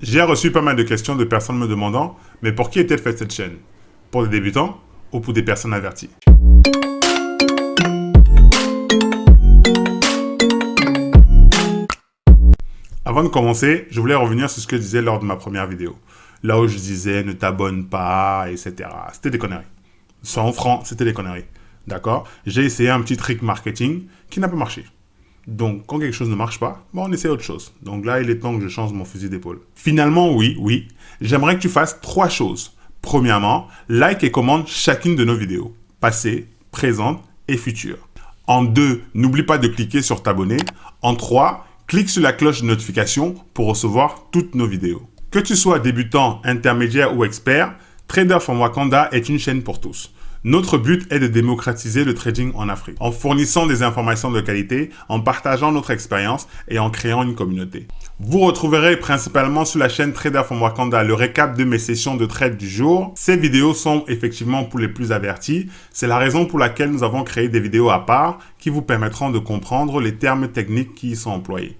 J'ai reçu pas mal de questions de personnes me demandant « Mais pour qui est-elle faite cette chaîne? Pour des débutants ou pour des personnes averties ?» Avant de commencer, je voulais revenir sur ce que je disais lors de ma première vidéo. Là où je disais « Ne t'abonne pas », etc. C'était des conneries. Soyons francs, c'était des conneries. D'accord? J'ai essayé un petit trick marketing qui n'a pas marché. Donc, quand quelque chose ne marche pas, on essaie autre chose. Donc là, il est temps que je change mon fusil d'épaule. Finalement, oui, j'aimerais que tu fasses 3 choses. Premièrement, like et commente chacune de nos vidéos, passées, présentes et futures. En 2, n'oublie pas de cliquer sur t'abonner. En 3, clique sur la cloche de notification pour recevoir toutes nos vidéos. Que tu sois débutant, intermédiaire ou expert, Trader from Wakanda est une chaîne pour tous. Notre but est de démocratiser le trading en Afrique, en fournissant des informations de qualité, en partageant notre expérience et en créant une communauté. Vous retrouverez principalement sur la chaîne Trader from Wakanda le récap de mes sessions de trade du jour. Ces vidéos sont effectivement pour les plus avertis. C'est la raison pour laquelle nous avons créé des vidéos à part qui vous permettront de comprendre les termes techniques qui y sont employés.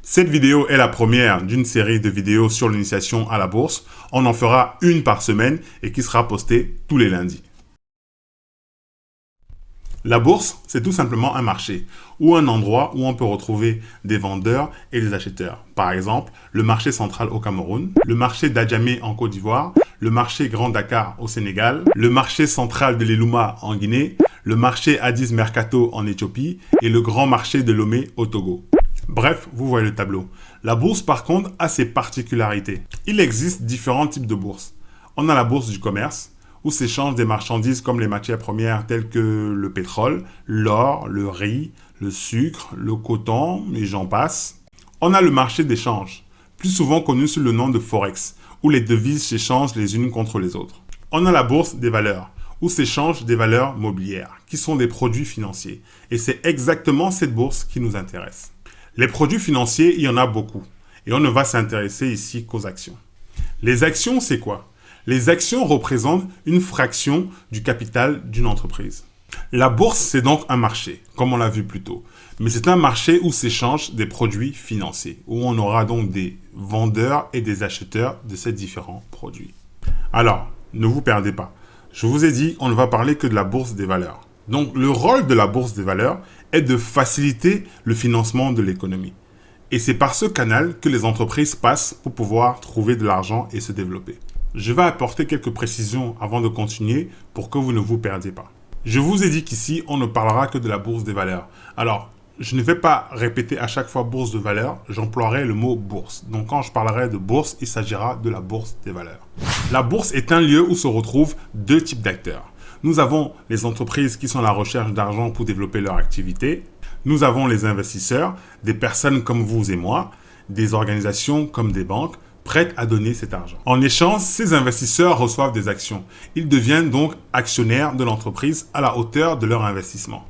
Cette vidéo est la première d'une série de vidéos sur l'initiation à la bourse. On en fera une par semaine et qui sera postée tous les lundis. La bourse, c'est tout simplement un marché ou un endroit où on peut retrouver des vendeurs et des acheteurs. Par exemple, le marché central au Cameroun, le marché d'Adjamé en Côte d'Ivoire, le marché Grand Dakar au Sénégal, le marché central de l'Elouma en Guinée, le marché Addis Mercato en Éthiopie et le grand marché de Lomé au Togo. Bref, vous voyez le tableau. La bourse, par contre, a ses particularités. Il existe différents types de bourses. On a la bourse du commerce, où s'échangent des marchandises comme les matières premières telles que le pétrole, l'or, le riz, le sucre, le coton, et j'en passe. On a le marché d'échange, plus souvent connu sous le nom de Forex, où les devises s'échangent les unes contre les autres. On a la bourse des valeurs, où s'échangent des valeurs mobilières, qui sont des produits financiers. Et c'est exactement cette bourse qui nous intéresse. Les produits financiers, il y en a beaucoup. Et on ne va s'intéresser ici qu'aux actions. Les actions, c'est quoi ? Les actions représentent une fraction du capital d'une entreprise. La bourse, c'est donc un marché, comme on l'a vu plus tôt. Mais c'est un marché où s'échangent des produits financiers, où on aura donc des vendeurs et des acheteurs de ces différents produits. Alors, ne vous perdez pas. Je vous ai dit, on ne va parler que de la bourse des valeurs. Donc, le rôle de la bourse des valeurs est de faciliter le financement de l'économie. Et c'est par ce canal que les entreprises passent pour pouvoir trouver de l'argent et se développer. Je vais apporter quelques précisions avant de continuer pour que vous ne vous perdiez pas. Je vous ai dit qu'ici, on ne parlera que de la bourse des valeurs. Alors, je ne vais pas répéter à chaque fois bourse de valeurs, j'emploierai le mot bourse. Donc, quand je parlerai de bourse, il s'agira de la bourse des valeurs. La bourse est un lieu où se retrouvent 2 types d'acteurs. Nous avons les entreprises qui sont à la recherche d'argent pour développer leur activité. Nous avons les investisseurs, des personnes comme vous et moi, des organisations comme des banques, prêtes à donner cet argent. En échange, ces investisseurs reçoivent des actions. Ils deviennent donc actionnaires de l'entreprise à la hauteur de leur investissement.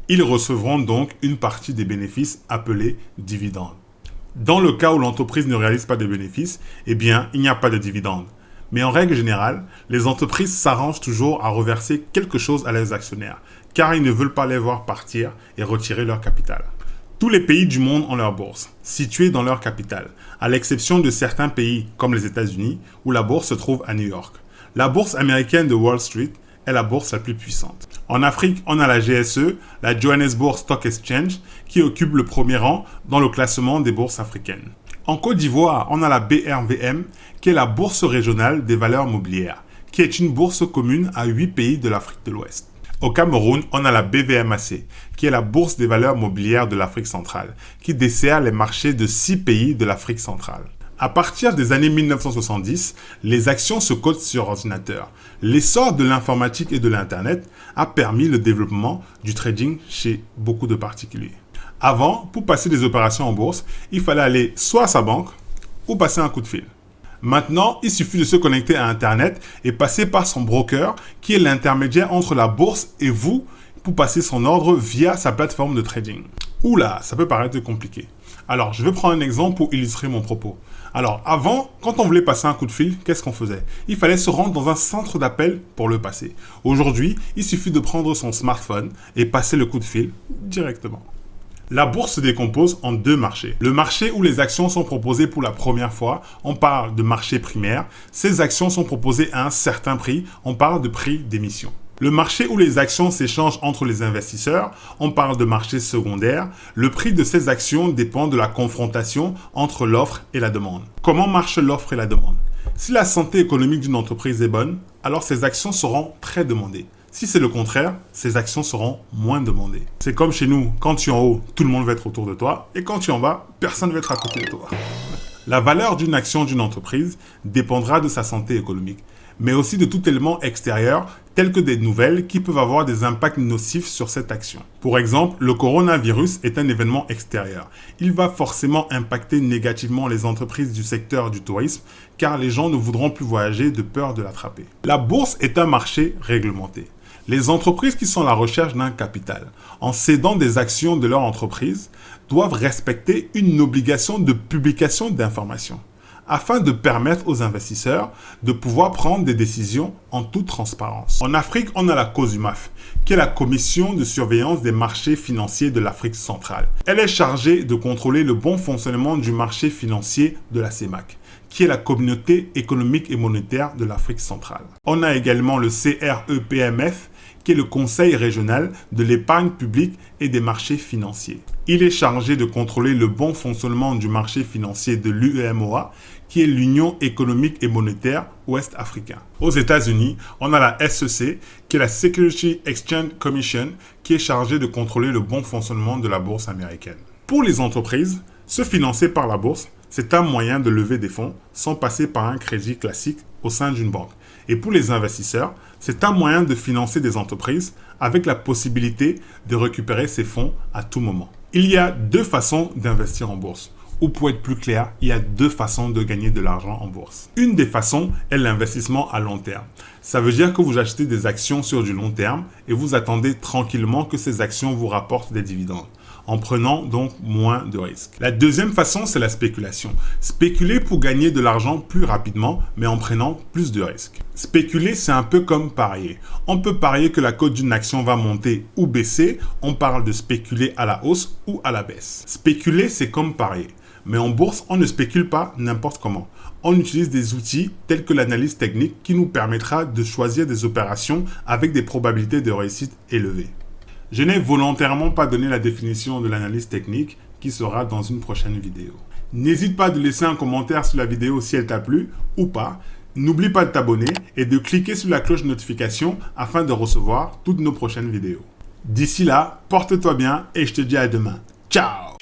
Ils recevront donc une partie des bénéfices appelés dividendes. Dans le cas où l'entreprise ne réalise pas de bénéfices, il n'y a pas de dividendes. Mais en règle générale, les entreprises s'arrangent toujours à reverser quelque chose à leurs actionnaires, car ils ne veulent pas les voir partir et retirer leur capital. Tous les pays du monde ont leur bourse, située dans leur capitale, à l'exception de certains pays comme les États-Unis, où la bourse se trouve à New York. La bourse américaine de Wall Street est la bourse la plus puissante. En Afrique, on a la GSE, la Johannesburg Stock Exchange, qui occupe le premier rang dans le classement des bourses africaines. En Côte d'Ivoire, on a la BRVM, qui est la bourse régionale des valeurs mobilières, qui est une bourse commune à 8 pays de l'Afrique de l'Ouest. Au Cameroun, on a la BVMAC, qui est la bourse des valeurs mobilières de l'Afrique centrale, qui dessert les marchés de 6 pays de l'Afrique centrale. À partir des années 1970, les actions se cotent sur ordinateur. L'essor de l'informatique et de l'Internet a permis le développement du trading chez beaucoup de particuliers. Avant, pour passer des opérations en bourse, il fallait aller soit à sa banque ou passer un coup de fil. Maintenant, il suffit de se connecter à Internet et passer par son broker qui est l'intermédiaire entre la bourse et vous pour passer son ordre via sa plateforme de trading. Oula, ça peut paraître compliqué. Alors, je vais prendre un exemple pour illustrer mon propos. Alors, avant, quand on voulait passer un coup de fil, qu'est-ce qu'on faisait? Il fallait se rendre dans un centre d'appel pour le passer. Aujourd'hui, il suffit de prendre son smartphone et passer le coup de fil directement. La bourse se décompose en deux marchés. Le marché où les actions sont proposées pour la première fois, on parle de marché primaire. Ces actions sont proposées à un certain prix, on parle de prix d'émission. Le marché où les actions s'échangent entre les investisseurs, on parle de marché secondaire. Le prix de ces actions dépend de la confrontation entre l'offre et la demande. Comment marche l'offre et la demande? Si la santé économique d'une entreprise est bonne, alors ses actions seront très demandées. Si c'est le contraire, ces actions seront moins demandées. C'est comme chez nous, quand tu es en haut, tout le monde va être autour de toi, et quand tu es en bas, personne ne va être à côté de toi. La valeur d'une action d'une entreprise dépendra de sa santé économique, mais aussi de tout élément extérieur, tel que des nouvelles qui peuvent avoir des impacts nocifs sur cette action. Pour exemple, le coronavirus est un événement extérieur. Il va forcément impacter négativement les entreprises du secteur du tourisme, car les gens ne voudront plus voyager de peur de l'attraper. La bourse est un marché réglementé. Les entreprises qui sont à la recherche d'un capital, en cédant des actions de leur entreprise, doivent respecter une obligation de publication d'informations, afin de permettre aux investisseurs de pouvoir prendre des décisions en toute transparence. En Afrique, on a la COSUMAF, qui est la Commission de surveillance des marchés financiers de l'Afrique centrale. Elle est chargée de contrôler le bon fonctionnement du marché financier de la CEMAC, qui est la communauté économique et monétaire de l'Afrique centrale. On a également le CREPMF, qui est le Conseil régional de l'épargne publique et des marchés financiers. Il est chargé de contrôler le bon fonctionnement du marché financier de l'UEMOA, qui est l'Union économique et monétaire ouest-africaine. Aux États-Unis, on a la SEC, qui est la Security Exchange Commission, qui est chargée de contrôler le bon fonctionnement de la bourse américaine. Pour les entreprises, se financer par la bourse, c'est un moyen de lever des fonds sans passer par un crédit classique au sein d'une banque. Et pour les investisseurs, c'est un moyen de financer des entreprises avec la possibilité de récupérer ces fonds à tout moment. Il y a deux façons d'investir en bourse. Ou pour être plus clair, il y a deux façons de gagner de l'argent en bourse. Une des façons est l'investissement à long terme. Ça veut dire que vous achetez des actions sur du long terme et vous attendez tranquillement que ces actions vous rapportent des dividendes, en prenant donc moins de risques. La deuxième façon, c'est la spéculation. Spéculer pour gagner de l'argent plus rapidement, mais en prenant plus de risques. Spéculer, c'est un peu comme parier. On peut parier que la cote d'une action va monter ou baisser. On parle de spéculer à la hausse ou à la baisse. Spéculer, c'est comme parier. Mais en bourse, on ne spécule pas n'importe comment. On utilise des outils tels que l'analyse technique qui nous permettra de choisir des opérations avec des probabilités de réussite élevées. Je n'ai volontairement pas donné la définition de l'analyse technique qui sera dans une prochaine vidéo. N'hésite pas de laisser un commentaire sur la vidéo si elle t'a plu ou pas. N'oublie pas de t'abonner et de cliquer sur la cloche de notification afin de recevoir toutes nos prochaines vidéos. D'ici là, porte-toi bien et je te dis à demain. Ciao!